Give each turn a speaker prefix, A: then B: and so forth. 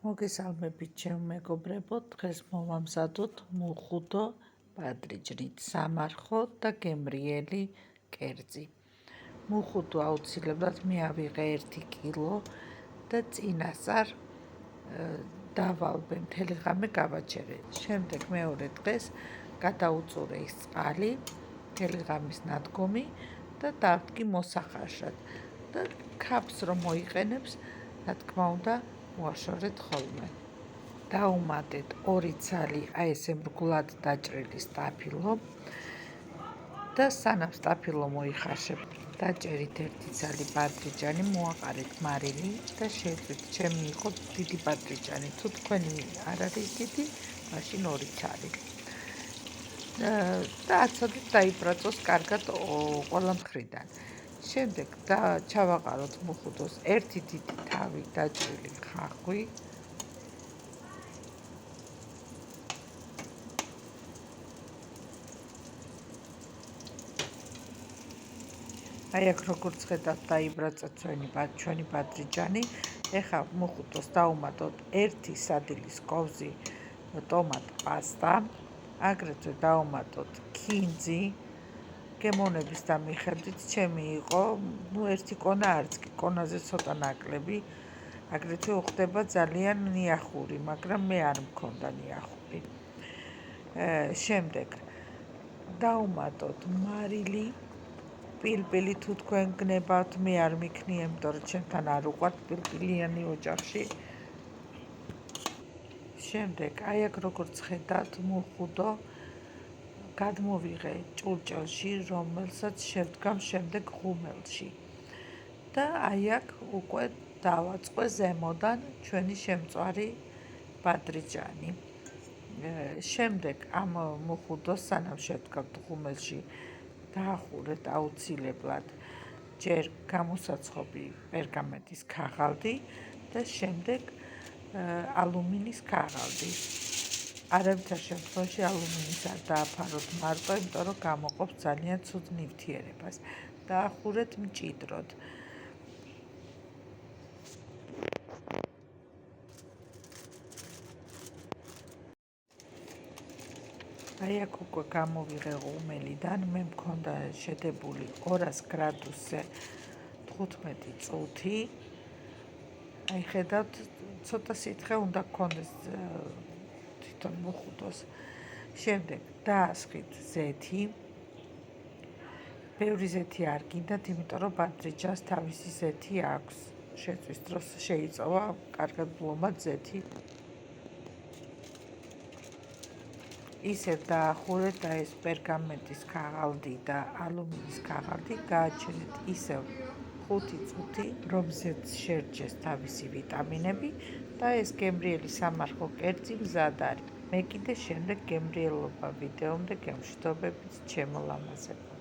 A: მოგესალმებით ჩემო მეგობრებო, დღეს მოვამზადოთ მუხუდო პატრიჯნით სამარხო და გემრიელი კერძი. მუხუდო აუცილებლად მეავიღე 1 კილო და წინასწარ დავალვე მთელი ღამე გავაჩერე. შემდეგ მეორე დღეს გადაუწურე ის წყალი, მთელი ღამის ნადგომი და დავდგი მოსახარშად და ქაფს რომ მოიყენებს, რა თქმა უნდა, უაშორეთ ხოლმე. დაუმატეთ 2 ცალი აი ესე მრგულად დაჭრილი სტაფილო და სანამ სტაფილო მოიხარშებ, დაჭერით 1 ცალი პატრიჯანი, მოაყარეთ მარილი და შეეწვით. ჩემი იყო დიდი პატრიჯანი, თუ თქვენი არ არის დიდი, მაშინ 2 ცალი. და აცოდეთ დაიბრაწოს კარგად ყველა მხრიდან. შემდეგ ჩავაყაროთ მუხუდოს 1 დიდი თავი დაჭრილი ხახვი, აი აქ როგორც ხედავთ დაიბრაცა ჩვენი პატრიჯანი. ეხლა მუხუდოს დავუმატოთ 1 სადილის კოვზი ტომატ პასტა, აგრეთვე დავუმატოთ ქინძი. გემოვნების და მიხედვით ჩემი იყო 1 კონა, არც კი კონაზე ცოტა ნაკლები. აგრეთვე უხდება ძალიან ნიახური, მაგრამ მე არ მქონდა ნიახური. შემდეგ დავუმატოთ მარილი, პილპილი თუ თქვენ გნებავთ, მე არ მიქნია, იმიტომ რომ ჩემთან არ უყვართ პილპილიანი ოჯახში. შემდეგ აი აქ როგორც ხედავთ მუხუდო გადმოვიღე ჭურჭელში, რომელსაც შევდგამ შემდეგ ღუმელში და აი აქ უკვე დავაწყე ზემოდან ჩვენი შემწვარი პატრიჯანი. შემდეგ ამ მუხუდოს სანამ შევდგავთ ღუმელში, დაახურეთ აუცილებლად ჯერ გამოსაცხობი პერგამენტის ქაღალდი და შემდეგ ალუმინის ქაღალდი. არავითარ შემთხვევაში ალუმინის არ დააფაროთ მარტო, იმიტომ რომ გამოყოფს ძალიან ცუდ ნივთიერებას. დაახურეთ მჭიდროდ. აი აქ უკვე გამოვიღე ღუმელიდან, მე მქონდა შედებული 200 გრადუსზე 15 წუთი. აი ხედავთ, ცოტა სითხე უნდა გქონდეს თვითონ მუხუდოს. შემდეგ დაასხით ზეთი. ბევრი ზეთი არ გინდათ, იმიტომ რომ პატრიჯანს თავისი ზეთი აქვს. შეწვის დროს შეიწოვა კარგად ბლომად ზეთი. ისევ დაახურეთ და ეს პერგამენტის ქაღალდი და ალუმინის ქაღალდი გააჩერეთ ისევ 5 წუთი, რომ ზეთს შეერჩეს თავისი ვიტამინები და ეს გემრიელი სამარხო კერძი მზად არის. მე კიდე შემდეგ გემრიელობა ვიდეომდე გემშვიდობებით, ჩემო ლამაზებო.